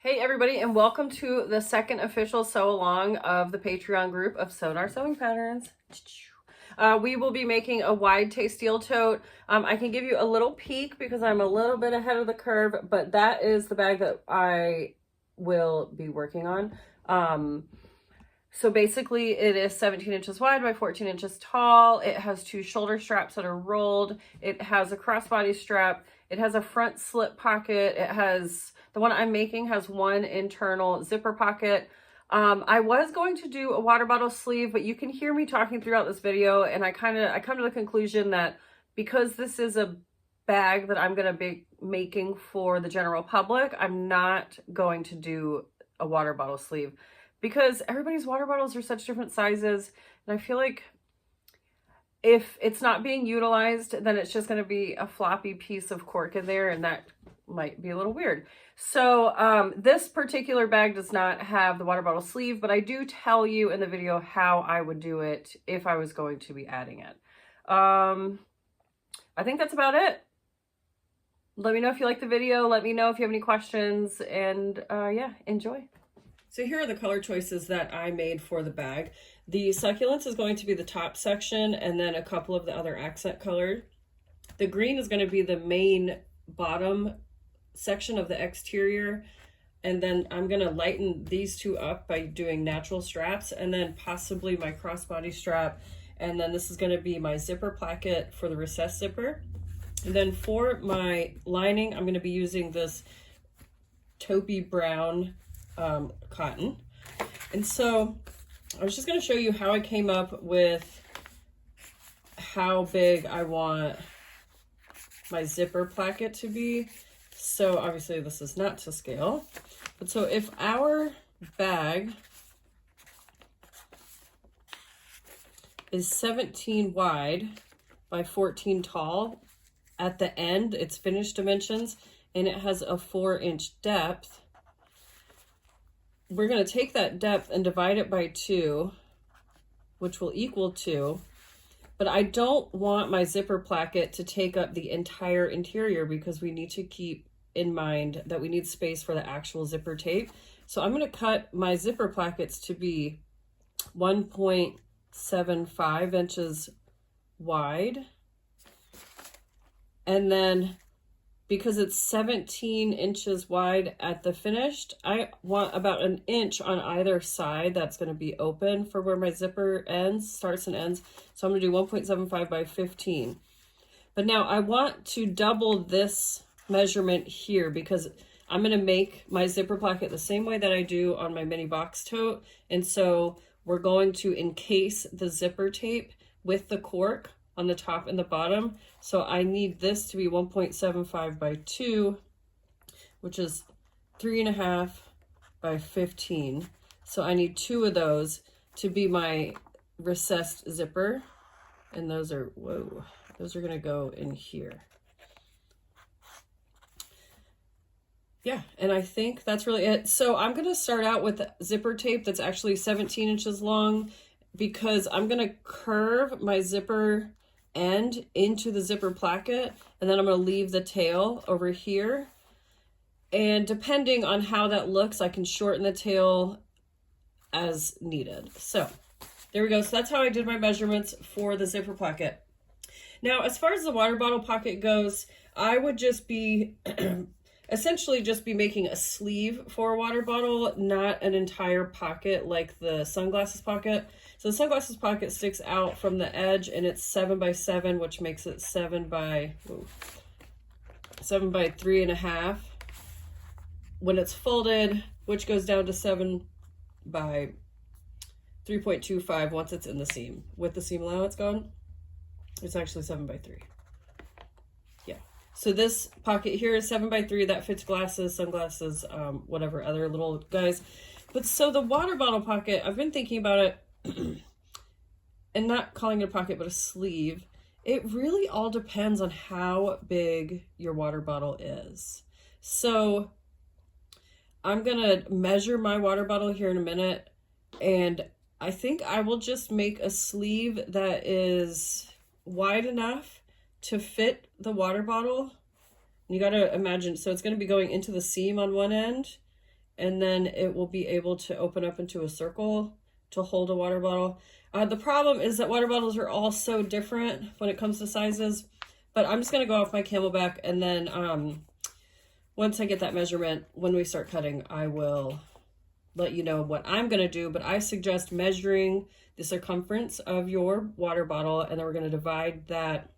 Hey everybody, and welcome to the second official sew along of the Patreon group of SewGnar sewing patterns. We will be making a wide Taisteal tote. I can give you a little peek because I'm a little bit ahead of the curve, but that is the bag that I will be working on. So basically it is 17 inches wide by 14 inches tall. It has two shoulder straps that are rolled. It has a crossbody strap. It has a front slip pocket. It has, the one I'm making has one internal zipper pocket. I was going to do a water bottle sleeve, but you can hear me talking throughout this video, and I come to the conclusion that because this is a bag that I'm going to be making for the general public, I'm not going to do a water bottle sleeve because everybody's water bottles are such different sizes, and I feel like if it's not being utilized, then it's just going to be a floppy piece of cork in there, and that might be a little weird. So this particular bag does not have the water bottle sleeve, but I do tell you in the video how I would do it if I was going to be adding it. I think that's about it. Let me know if you like the video. Let me know if you have any questions, and yeah, enjoy. So here are the color choices that I made for the bag. The Succulent is going to be the top section, and then a couple of the other accent colors. The green is going to be the main bottom section of the exterior, and then I'm going to lighten these two up by doing natural straps, and then possibly my crossbody strap, and then this is going to be my zipper placket for the recessed zipper. And then for my lining, I'm going to be using this taupey brown cotton. And so I was just going to show you how I came up with how big I want my zipper placket to be. So obviously this is not to scale, but so if our bag is 17 wide by 14 tall, at the end it's finished dimensions and it has a 4-inch depth, we're going to take that depth and divide it by 2, which will equal 2. But I don't want my zipper placket to take up the entire interior because we need to keep in mind that we need space for the actual zipper tape. So I'm going to cut my zipper plackets to be 1.75 inches wide. And then because it's 17 inches wide at the finished, I want about an inch on either side that's going to be open for where my zipper ends, starts and ends. So I'm going to do 1.75 by 15. But now I want to double this measurement here because I'm going to make my zipper placket the same way that I do on my mini box tote. And so we're going to encase the zipper tape with the cork on the top and the bottom. So I need this to be 1.75 by 2, which is 3.5 by 15. So I need 2 of those to be my recessed zipper. And those are, whoa, those are gonna go in here. Yeah, and I think that's really it. So I'm gonna start out with zipper tape that's actually 17 inches long because I'm gonna curve my zipper end into the zipper placket, and then I'm going to leave the tail over here, and depending on how that looks, I can shorten the tail as needed. So there we go. So that's how I did my measurements for the zipper placket. Now as far as the water bottle pocket goes, I would just be essentially just be making a sleeve for a water bottle, not an entire pocket like the sunglasses pocket. So the sunglasses pocket sticks out from the edge, and it's 7 by 7, which makes it 7 by 3.5 when it's folded, which goes down to 7 by 3.25 once it's in the seam. With the seam allowance gone, it's actually 7 by 3. Yeah. So this pocket here is 7 by 3. That fits glasses, sunglasses, whatever other little guys. But so the water bottle pocket, I've been thinking about it, and not calling it a pocket, but a sleeve. It really all depends on how big your water bottle is. So I'm gonna measure my water bottle here in a minute, and I think I will just make a sleeve that is wide enough to fit the water bottle. You gotta imagine, so it's gonna be going into the seam on one end, and then it will be able to open up into a circle to hold a water bottle. The problem is that water bottles are all so different when it comes to sizes, but I'm just going to go off my Camelback, and then once I get that measurement, when we start cutting, I will let you know what I'm going to do. But I suggest measuring the circumference of your water bottle, and then we're going to divide that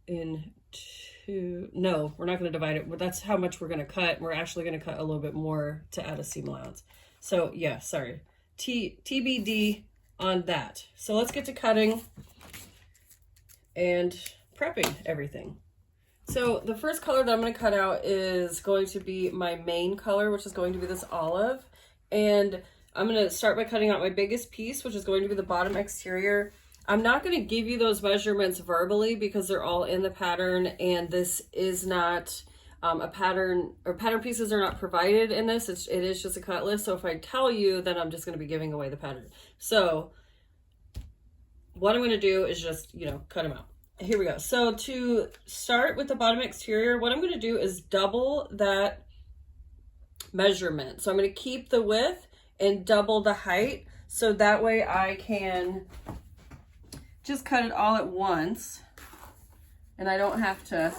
into, no, we're not going to divide it. That's how much we're going to cut. We're actually going to cut a little bit more to add a seam allowance. So yeah, sorry. TBD on that. So let's get to cutting and prepping everything. So the first color that I'm going to cut out is going to be my main color, which is going to be this olive. And I'm going to start by cutting out my biggest piece, which is going to be the bottom exterior. I'm not going to give you those measurements verbally because they're all in the pattern, and this is not a pattern, or pattern pieces are not provided in this. It is just a cut list. So if I tell you, then I'm just going to be giving away the pattern. So what I'm going to do is just, you know, cut them out. Here we go. So to start with the bottom exterior, what I'm going to do is double that measurement. So I'm going to keep the width and double the height, so that way I can just cut it all at once and I don't have to,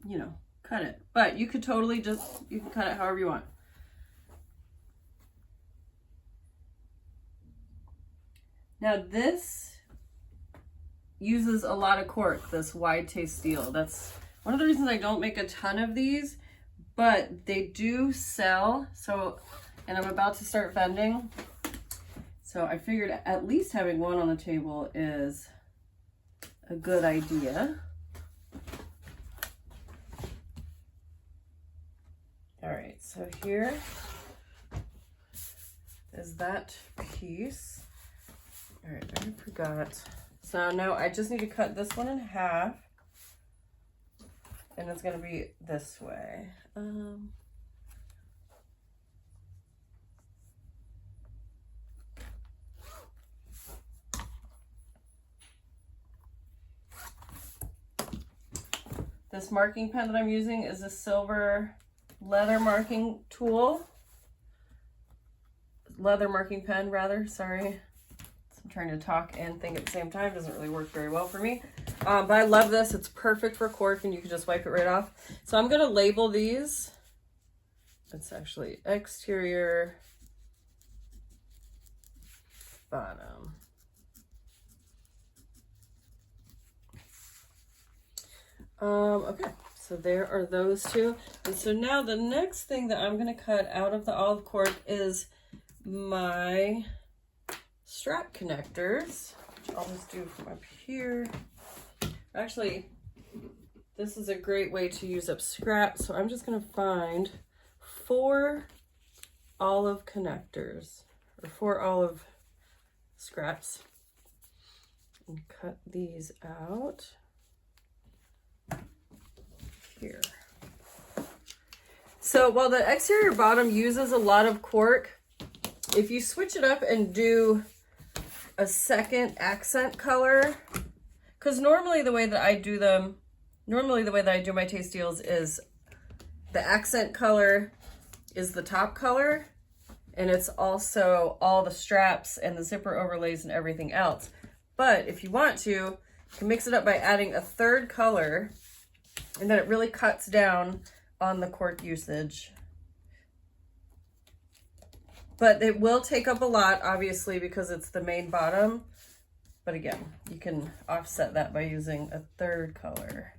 you know, cut it. But you could totally just, you can cut it however you want. Now this uses a lot of cork, this wide Taisteal. That's one of the reasons I don't make a ton of these, but they do sell. So, and I'm about to start vending. So I figured at least having one on the table is a good idea. All right, so here is that piece. All right, I forgot. So now I just need to cut this one in half, and it's gonna be this way. This marking pen that I'm using is a silver leather marking tool. Leather marking pen, rather, sorry. I'm trying to talk and think at the same time. Doesn't really work very well for me. But I love this. It's perfect for cork, and you can just wipe it right off. So I'm going to label these. It's actually exterior, bottom. Okay, so there are those two. And so now the next thing that I'm going to cut out of the olive cork is my strap connectors, which I'll just do from up here. Actually, this is a great way to use up scrap, so I'm just going to find 4 olive connectors, or 4 olive scraps, and cut these out here. So while the exterior bottom uses a lot of cork, if you switch it up and do a second accent color, because normally the way that I do them, normally the way that I do my Taisteals is the accent color is the top color, and it's also all the straps and the zipper overlays and everything else. But if you want to, you can mix it up by adding a third color, and then it really cuts down on the cork usage. But it will take up a lot, obviously, because it's the main bottom. But again, you can offset that by using a third color.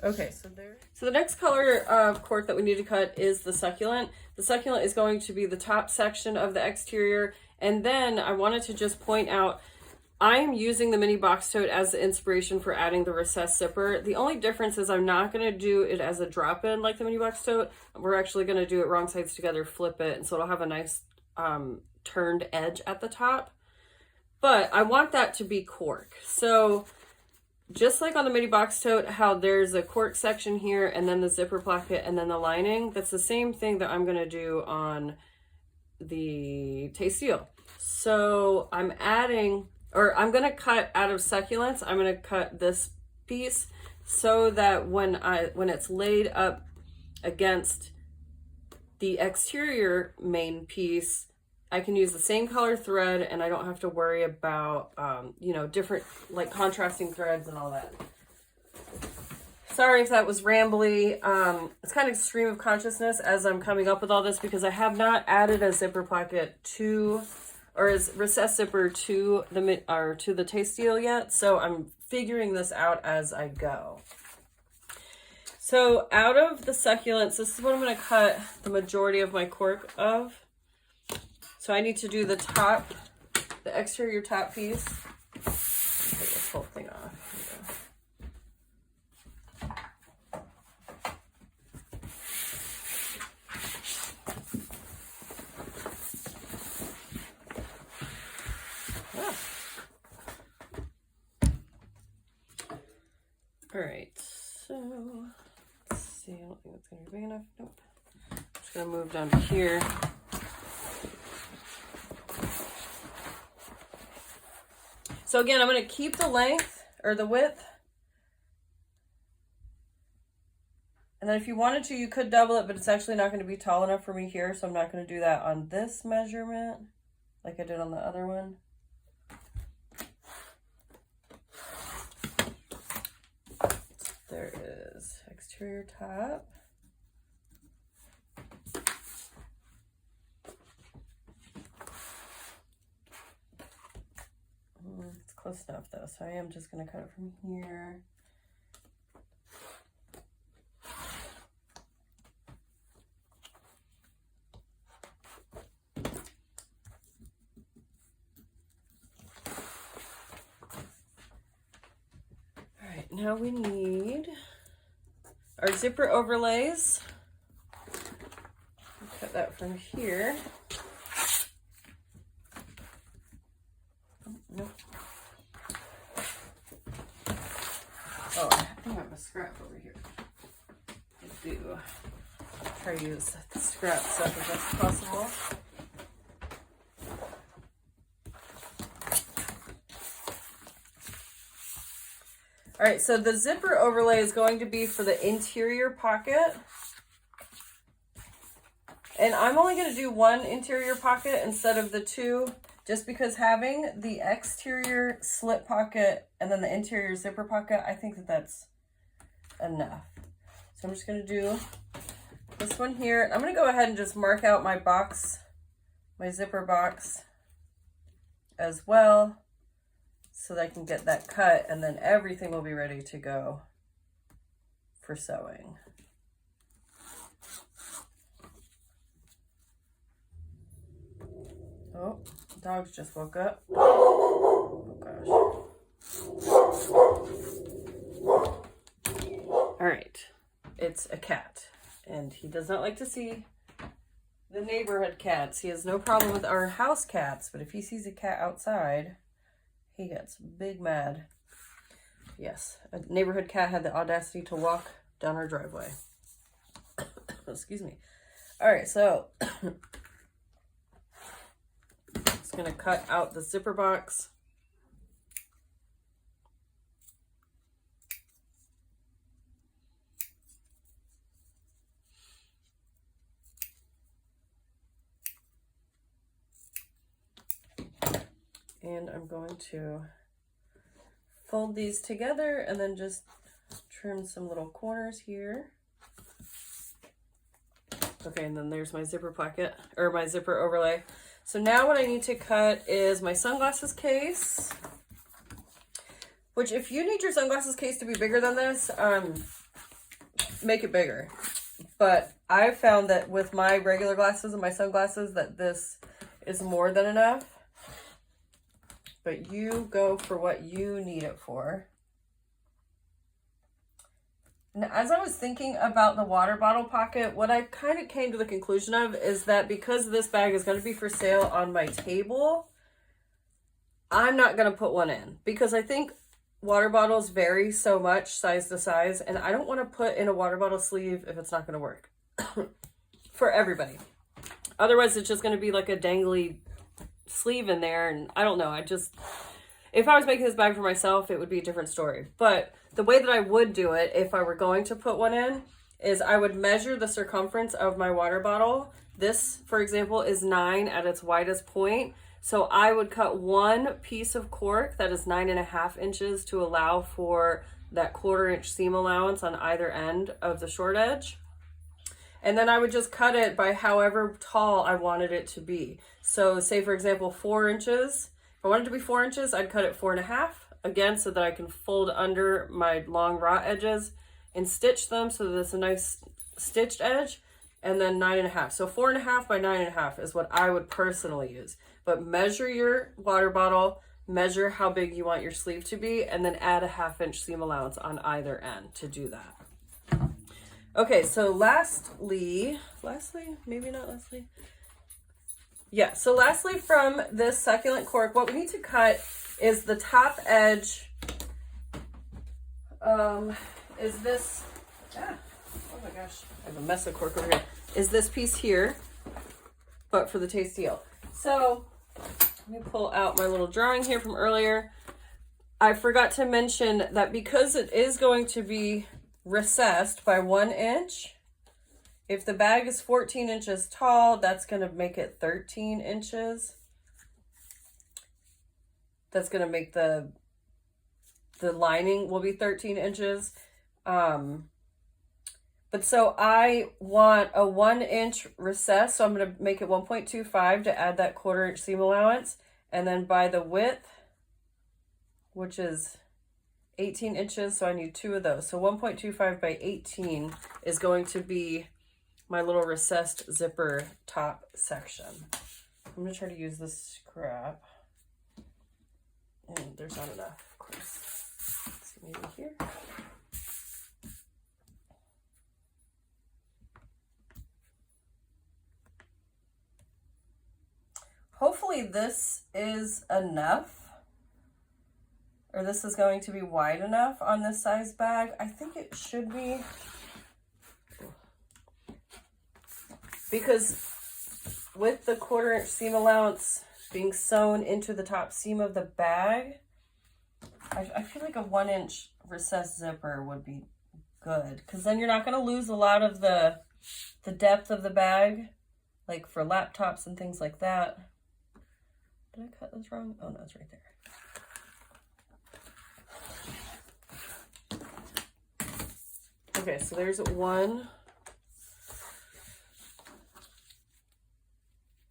Okay, so there. So the next color of cork that we need to cut is the Succulent. The Succulent is going to be the top section of the exterior. And then I wanted to just point out, I'm using the mini box tote as the inspiration for adding the recessed zipper. The only difference is I'm not going to do it as a drop-in like the mini box tote. We're actually going to do it wrong sides together, flip it, and so it'll have a nice turned edge at the top. But I want that to be cork. So just like on the mini box tote, how there's a cork section here and then the zipper placket and then the lining, that's the same thing that I'm going to do on the Taisteal. So I'm going to cut out of Succulents, I'm going to cut this piece so that when it's laid up against the exterior main piece, I can use the same color thread and I don't have to worry about, you know, different like contrasting threads and all that. Sorry if that was rambly. It's kind of stream of consciousness as I'm coming up with all this because I have not added a zipper pocket to, or a recessed zipper to the Taisteal yet. So I'm figuring this out as I go. So out of the succulents, this is what I'm going to cut the majority of my cork of. So I need to do the top, the exterior top piece. Take this whole thing off. All right, so let's see. I don't think that's gonna be big enough. Nope. I'm just gonna move down to here. So again, I'm gonna keep the length or the width. And then if you wanted to, you could double it, but it's actually not gonna be tall enough for me here. So I'm not gonna do that on this measurement like I did on the other one. There is exterior top. It's close enough though, so I am just going to cut it from here. All right, now we need our zipper overlays. Cut that from here. Oh, nope. Oh, I think I have a scrap over here. I do. Try to use the scrap stuff as best as possible. All right, so the zipper overlay is going to be for the interior pocket. And I'm only going to do one interior pocket instead of the two, just because having the exterior slip pocket and then the interior zipper pocket, I think that that's enough. So I'm just going to do this one here. I'm going to go ahead and just mark out my box, my zipper box as well, so that I can get that cut, and then everything will be ready to go for sewing. Oh, dogs just woke up. Oh gosh. All right, it's a cat, and he does not like to see the neighborhood cats. He has no problem with our house cats, but if he sees a cat outside, he gets big mad. Yes, a neighborhood cat had the audacity to walk down our driveway. Excuse me. All right, so just gonna cut out the zipper box. And I'm going to fold these together and then just trim some little corners here. Okay, and then there's my zipper pocket, or my zipper overlay. So now what I need to cut is my sunglasses case, which if you need your sunglasses case to be bigger than this, make it bigger. But I've found that with my regular glasses and my sunglasses that this is more than enough. But you go for what you need it for. And as I was thinking about the water bottle pocket, what I kind of came to the conclusion of is that because this bag is going to be for sale on my table, I'm not going to put one in, because I think water bottles vary so much size to size, and I don't want to put in a water bottle sleeve if it's not going to work for everybody. Otherwise, it's just going to be like a dangly sleeve in there, and I don't know, If I was making this bag for myself, it would be a different story. But the way that I would do it, if I were going to put one in, is I would measure the circumference of my water bottle. This, for example, is 9 at its widest point. So I would cut one piece of cork that is 9.5 inches to allow for that 1/4 inch seam allowance on either end of the short edge. And then I would just cut it by however tall I wanted it to be. So say, for example, 4 inches. If I wanted it to be 4 inches, I'd cut it 4.5, again, so that I can fold under my long raw edges and stitch them so that it's a nice stitched edge, and then 9.5. So 4.5 by 9.5 is what I would personally use. But measure your water bottle, measure how big you want your sleeve to be, and then add a 1/2 inch seam allowance on either end to do that. Okay, so lastly, maybe not lastly. Yeah, so lastly from this succulent cork, what we need to cut is the top edge, is this, oh my gosh, I have a mess of cork over here, is this piece here, but for the Taisteal. So let me pull out my little drawing here from earlier. I forgot to mention that because it is going to be recessed by 1 inch, if the bag is 14 inches tall, that's going to make it 13 inches. That's going to make the lining will be 13 inches. But so I want a 1 inch recess, so I'm going to make it 1.25 to add that 1/4 inch seam allowance. And then by the width, which is 18 inches, so I need 2 of those. So 1.25 by 18 is going to be my little recessed zipper top section. I'm going to try to use this scrap. And there's not enough, of course. Let's see, maybe here. Hopefully this is enough, or this is going to be wide enough on this size bag. I think it should be, because with the 1/4 inch seam allowance being sewn into the top seam of the bag, I feel like a 1 inch recessed zipper would be good, because then you're not going to lose a lot of the depth of the bag, like for laptops and things like that. Did I cut this wrong? Oh no, it's right there. Okay, so there's one.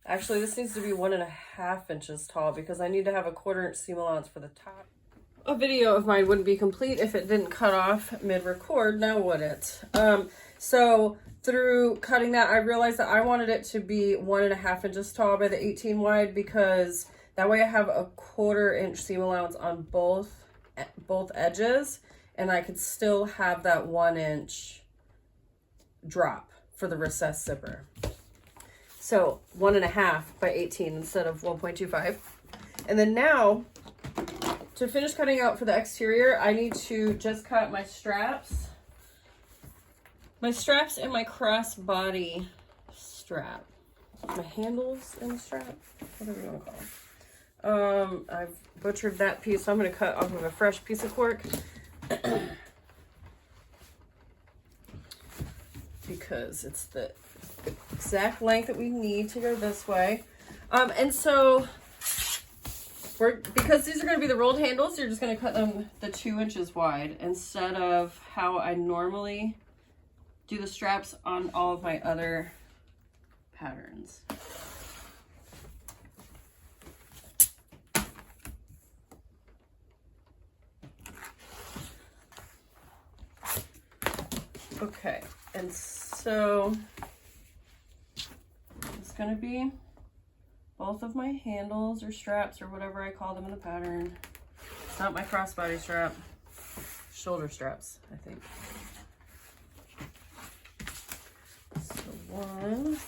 Actually, this needs to be 1.5 inches tall because I need to have a 1/4 inch seam allowance for the top. A video of mine wouldn't be complete if it didn't cut off mid-record, now would it? So through cutting that, I realized that I wanted it to be 1.5 inches tall by the 18 wide, because that way I have a 1/4 inch seam allowance on both edges, and I could still have that 1 inch drop for the recessed zipper. So 1.5 by 18 instead of 1.25. And then now, to finish cutting out for the exterior, I need to just cut my straps. My straps and my crossbody strap. My handles and strap, whatever you want to call them. I've butchered that piece, so I'm going to cut off of a fresh piece of cork. Because it's the exact length that we need to go this way. And so because these are going to be the rolled handles, you're just going to cut them the 2 inches wide instead of how I normally do the straps on all of my other patterns. Okay, and so it's going to be both of my handles or straps or whatever I call them in the pattern. It's not my crossbody strap, shoulder straps, I think. So one.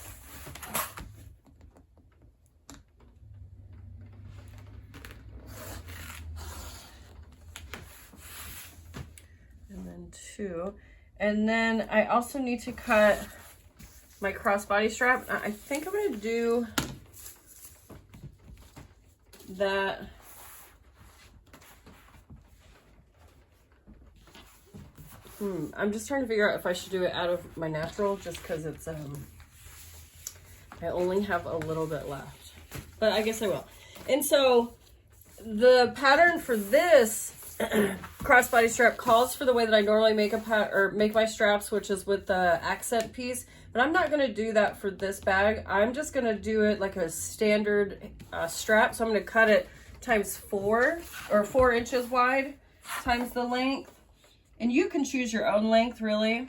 And then 2. And then I also need to cut my crossbody strap. I think I'm going to do that I'm just trying to figure out if I should do it out of my natural, just because it's, I only have a little bit left, but I guess I will. And so the pattern for this crossbody strap calls for the way that I normally make make my straps, which is with the accent piece, but I'm not going to do that for this bag. I'm just going to do it like a standard strap. So I'm going to cut it times 4, or 4 inches wide times the length. And you can choose your own length, really.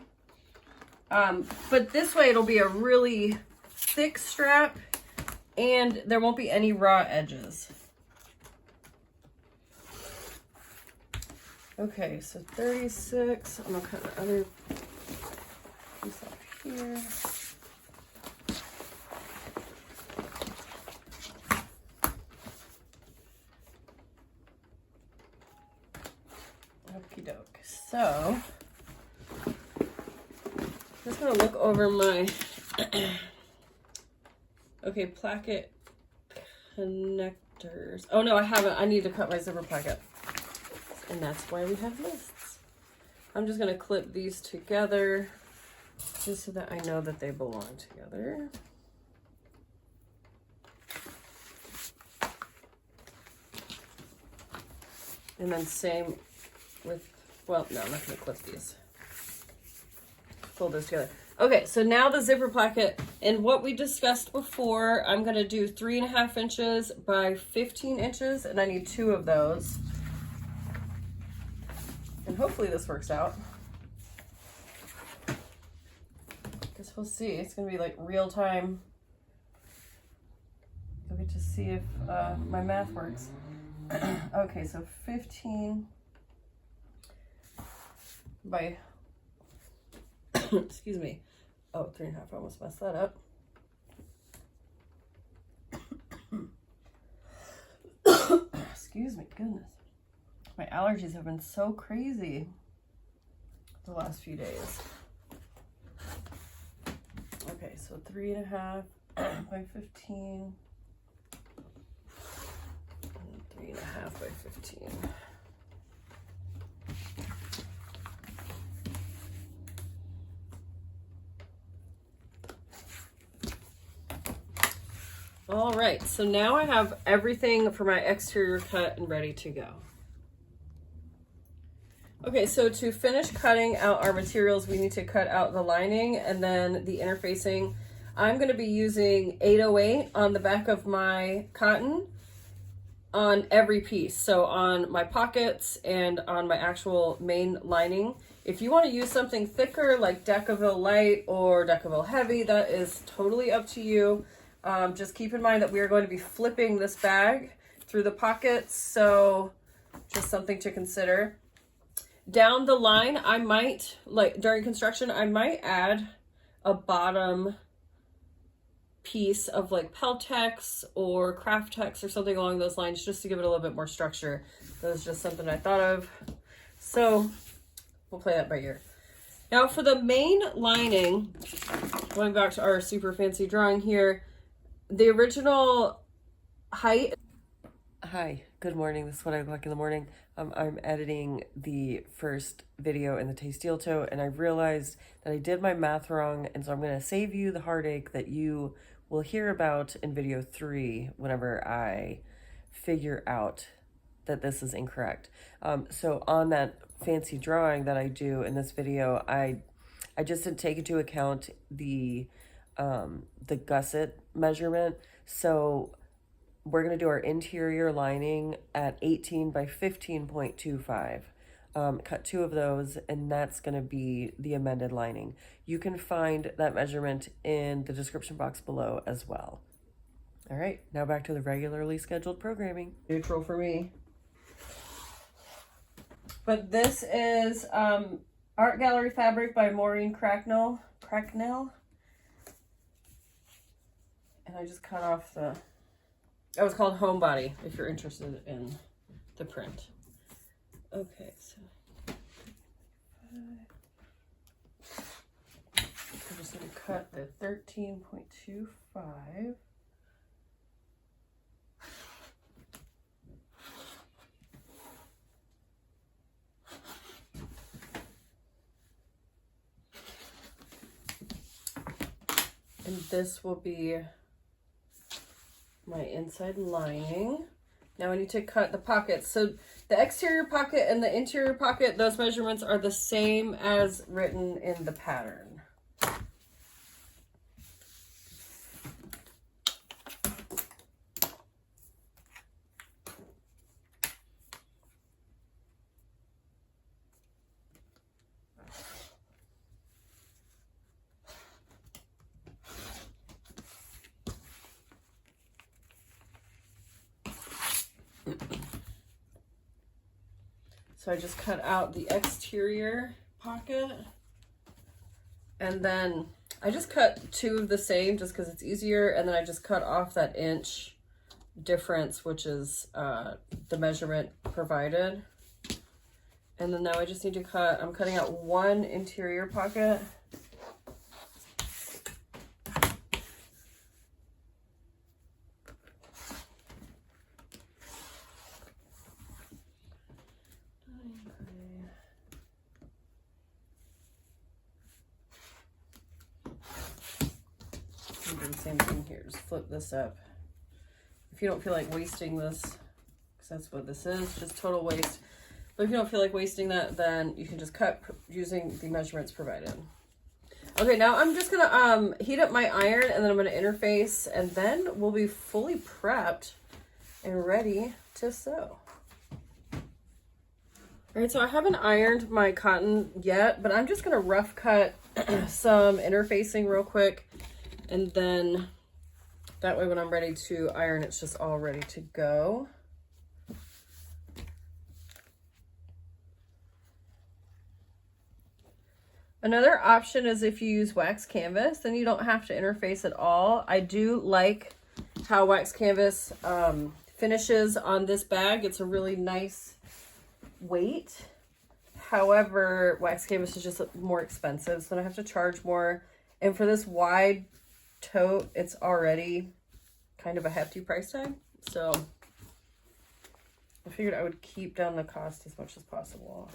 But this way it'll be a really thick strap and there won't be any raw edges. Okay, so 36. I'm gonna cut the other piece up here. Okie doke. So, I'm just gonna look over my okay, placket connectors. Oh no, I haven't. I need to cut my zipper placket. And that's why we have lists. I'm just gonna clip these together just so that I know that they belong together. And then same with, well, no, I'm not gonna clip these. Fold those together. Okay, so now the zipper placket, and what we discussed before, I'm gonna do 3.5 inches by 15 inches, and I need 2 of those. And hopefully this works out. Guess we'll see. It's gonna be like real time. You'll get to see if my math works. Okay, so 15 by, excuse me. Oh, 3.5, I almost messed that up. Excuse me, goodness. My allergies have been so crazy the last few days. Okay, so 3.5 by 15. And 3.5 by 15. All right, so now I have everything for my exterior cut and ready to go. Okay, so to finish cutting out our materials, we need to cut out the lining and then the interfacing. I'm going to be using 808 on the back of my cotton on every piece. So on my pockets and on my actual main lining. If you want to use something thicker like Decaville Light or Decaville Heavy, that is totally up to you. Just keep in mind that we are going to be flipping this bag through the pockets, so just something to consider. Down the line, I might, like during construction, I might add a bottom piece of like Peltex or Craftex or something along those lines, just to give it a little bit more structure. That was just something I thought of. So we'll play that by ear. Now for the main lining, going back to our super fancy drawing here, the original height. Hi, good morning. This is what I look like in the morning. I'm editing the first video in the Taisteal Tote, and I realized that I did my math wrong, and so I'm going to save you the heartache that you will hear about in video 3 whenever I figure out that this is incorrect. So on that fancy drawing that I do in this video, I just didn't take into account the gusset measurement. So we're going to do our interior lining at 18 by 15.25. Cut 2 of those, and that's going to be the amended lining. You can find that measurement in the description box below as well. All right, now back to the regularly scheduled programming. Neutral for me. But this is Art Gallery Fabric by Maureen Cracknell. And I just cut off the... That was called Homebody, if you're interested in the print. Okay, so I'm just going to cut the 13.25. And this will be my inside lining. Now I need to cut the pockets. So the exterior pocket and the interior pocket, those measurements are the same as written in the pattern. So I just cut out the exterior pocket, and then I just cut two of the same just because it's easier, and then I just cut off that inch difference, which is the measurement provided. And then now I just need to cut, I'm cutting out one interior pocket. Same thing here, just flip this up. If you don't feel like wasting this, because that's what this is, just total waste. But if you don't feel like wasting that, then you can just cut using the measurements provided. Okay, now I'm just gonna heat up my iron, and then I'm gonna interface, and then we'll be fully prepped and ready to sew. All right, so I haven't ironed my cotton yet, but I'm just gonna rough cut some interfacing real quick. And then that way when I'm ready to iron, it's just all ready to go. Another option is if you use wax canvas, then you don't have to interface at all. I do like how wax canvas finishes on this bag. It's a really nice weight. However, wax canvas is just more expensive, so then I have to charge more. And for this wide tote, it's already kind of a hefty price tag, so I figured I would keep down the cost as much as possible.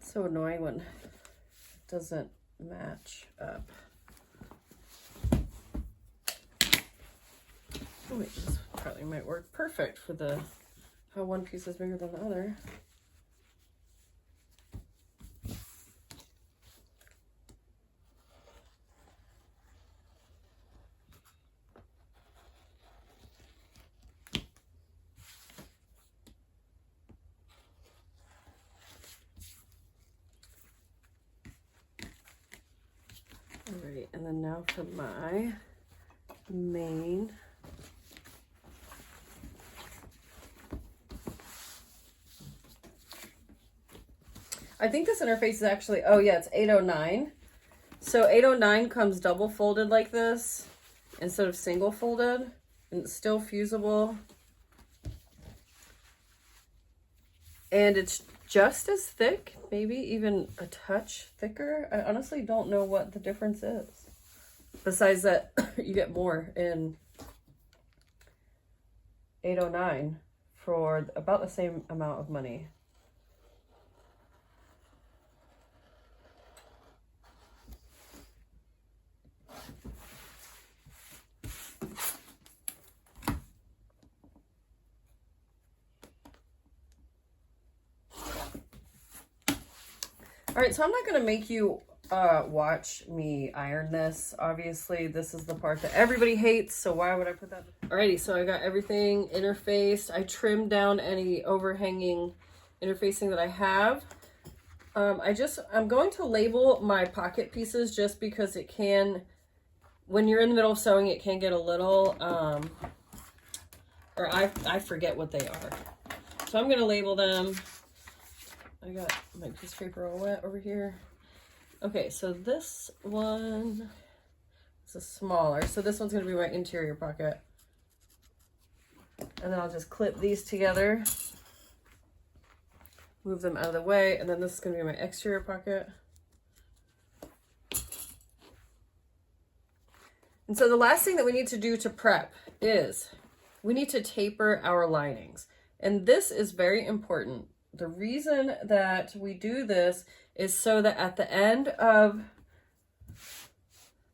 So annoying when it doesn't match up. Oh wait, this probably might work perfect for the how one piece is bigger than the other. Alright, and then now for my main. I think this interface is actually, oh yeah, it's 809. So 809 comes double folded like this instead of single folded, and it's still fusible. And it's just as thick, maybe even a touch thicker. I honestly don't know what the difference is. Besides that, you get more in 809 for about the same amount of money. All right, so I'm not going to make you watch me iron this. Obviously, this is the part that everybody hates, so why would I put that? Alrighty, so I got everything interfaced. I trimmed down any overhanging interfacing that I have. I'm going to label my pocket pieces just because it can, when you're in the middle of sewing, it can get a little, or I forget what they are. So I'm going to label them. I got my piece of paper all wet over here. Okay, so this one is a smaller. So this one's gonna be my interior pocket. And then I'll just clip these together, move them out of the way, and then this is gonna be my exterior pocket. And so the last thing that we need to do to prep is we need to taper our linings. And this is very important. The reason that we do this is so that at the end of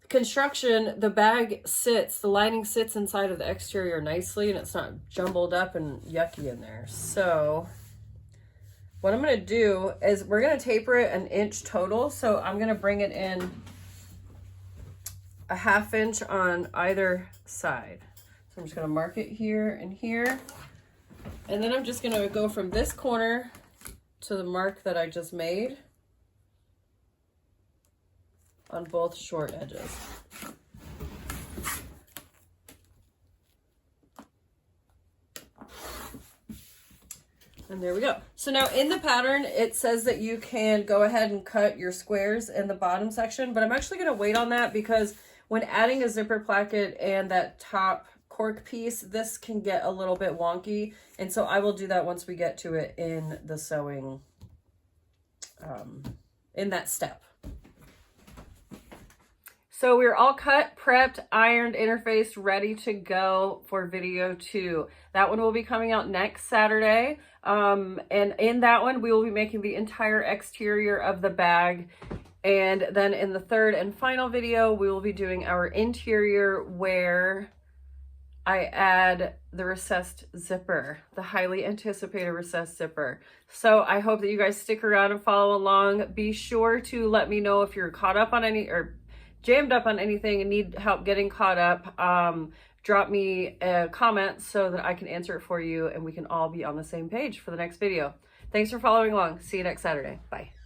construction, the bag sits, the lining sits inside of the exterior nicely and it's not jumbled up and yucky in there. So what I'm gonna do is we're gonna taper it 1 inch total. So I'm gonna bring it in a 1/2 inch on either side. So I'm just gonna mark it here and here. And then I'm just gonna go from this corner to the mark that I just made on both short edges. And there we go. So now in the pattern, it says that you can go ahead and cut your squares in the bottom section, but I'm actually gonna wait on that because when adding a zipper placket and that top cork piece, this can get a little bit wonky. And so I will do that once we get to it in the sewing, in that step. So we're all cut, prepped, ironed, interfaced, ready to go for video 2. That one will be coming out next Saturday. And in that one, we will be making the entire exterior of the bag. And then in the 3rd and final video, we will be doing our interior where I add the recessed zipper, the highly anticipated recessed zipper. So I hope that you guys stick around and follow along. Be sure to let me know if you're caught up on any or jammed up on anything and need help getting caught up. Drop me a comment so that I can answer it for you and we can all be on the same page for the next video. Thanks for following along. See you next Saturday. Bye.